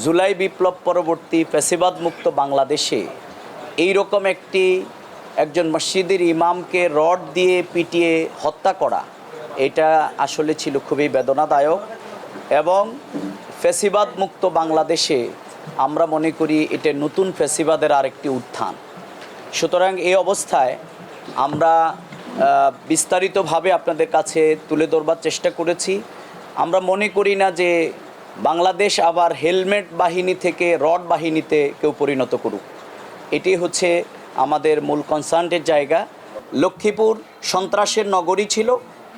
জুলাই বিপ্লব পরবর্তী ফ্যাসিবাদ মুক্ত বাংলাদেশে এই রকম একজন মসজিদের ইমামকে রড দিয়ে পিটিয়ে হত্যা করা, এটা আসলে ছিল খুবই বেদনাদায়ক। এবং ফ্যাসিবাদ মুক্ত বাংলাদেশে আমরা মনে করি এটা নতুন ফ্যাসিবাদের আরেকটি উত্থান। সুতরাং এই অবস্থায় আমরা বিস্তারিতভাবে আপনাদের কাছে তুলে ধরবার চেষ্টা করেছি। আমরা মনে করি না যে বাংলাদেশ আবার হেলমেট বাহিনী থেকে রড বাহিনীতে কেউ পরিণত করুক। এটি হচ্ছে আমাদের মূল কনসার্নের জায়গা। লক্ষ্মীপুর সন্ত্রাসের নগরী ছিল,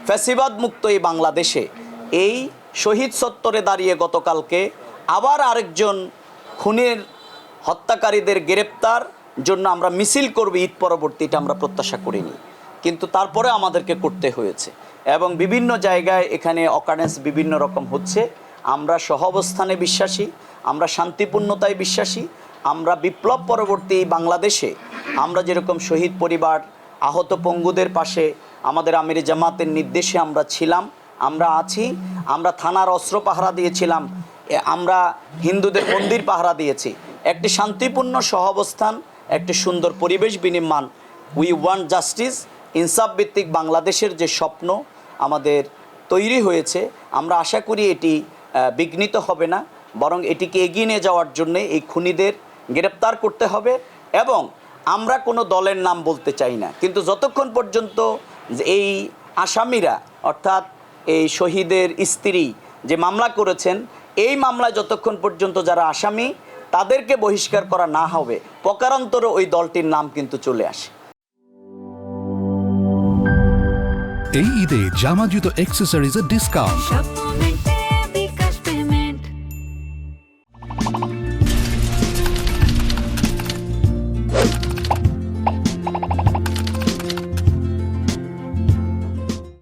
ফ্যাসিবাদ মুক্ত এই বাংলাদেশে এই শহীদ চত্বরে দাঁড়িয়ে গতকালকে আবার আরেকজন খুনের হত্যাকারীদের গ্রেপ্তার জন্য আমরা মিছিল করব ঈদ পরবর্তী, এটা আমরা প্রত্যাশা করিনি, কিন্তু তারপরে আমাদেরকে করতে হয়েছে। এবং বিভিন্ন জায়গায় এখানে অকারেন্স বিভিন্ন রকম হচ্ছে। আমরা সহাবস্থানে বিশ্বাসী, আমরা শান্তিপূর্ণতায় বিশ্বাসী। আমরা বিপ্লব পরবর্তী বাংলাদেশে আমরা যেরকম শহীদ পরিবার, আহত পঙ্গুদের পাশে আমাদের আমির জামাতের নির্দেশে আমরা ছিলাম, আমরা আছি। আমরা থানার অস্ত্র পাহারা দিয়েছিলাম, আমরা হিন্দুদের মন্দির পাহারা দিয়েছি। একটি শান্তিপূর্ণ সহাবস্থান, একটি সুন্দর পরিবেশ বিনির্মাণ, উই ওয়ান্ট জাস্টিস, ইনসাফ ভিত্তিক বাংলাদেশের যে স্বপ্ন আমাদের তৈরি হয়েছে, আমরা আশা করি এটি বিঘ্নিত হবে না, বরং এটিকে এগিয়ে নিয়ে যাওয়ার জন্যে এই খুনিদের গ্রেপ্তার করতে হবে। এবং আমরা কোনো দলের নাম বলতে চাই না, কিন্তু যতক্ষণ পর্যন্ত এই আসামিরা অর্থাৎ এই শহীদের স্ত্রী যে মামলা করেছেন, এই মামলায় যতক্ষণ পর্যন্ত যারা আসামি তাদেরকে বহিষ্কার করা না হবে, প্রকারান্তরে ওই দলটির নাম কিন্তু চলে আসে। এই ঈদে জামা জুতো অ্যাক্সেসরিজের ডিসকাউন্ট।